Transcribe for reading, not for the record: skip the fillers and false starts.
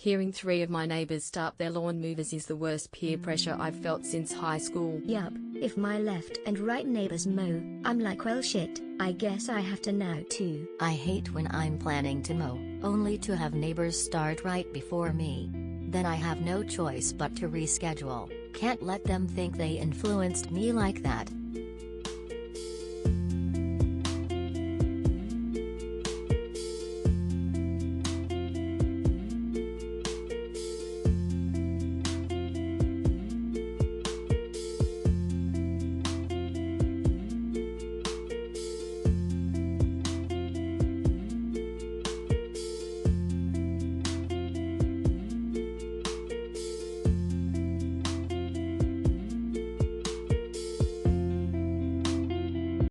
Hearing 3 of my neighbors start their lawn movers is the worst peer pressure I've felt since high school. Yup, if my left and right neighbors mow, I'm like, well shit, I guess I have to now too. I hate when I'm planning to mow, only to have neighbors start right before me. Then I have no choice but to reschedule. Can't let them think they influenced me like that.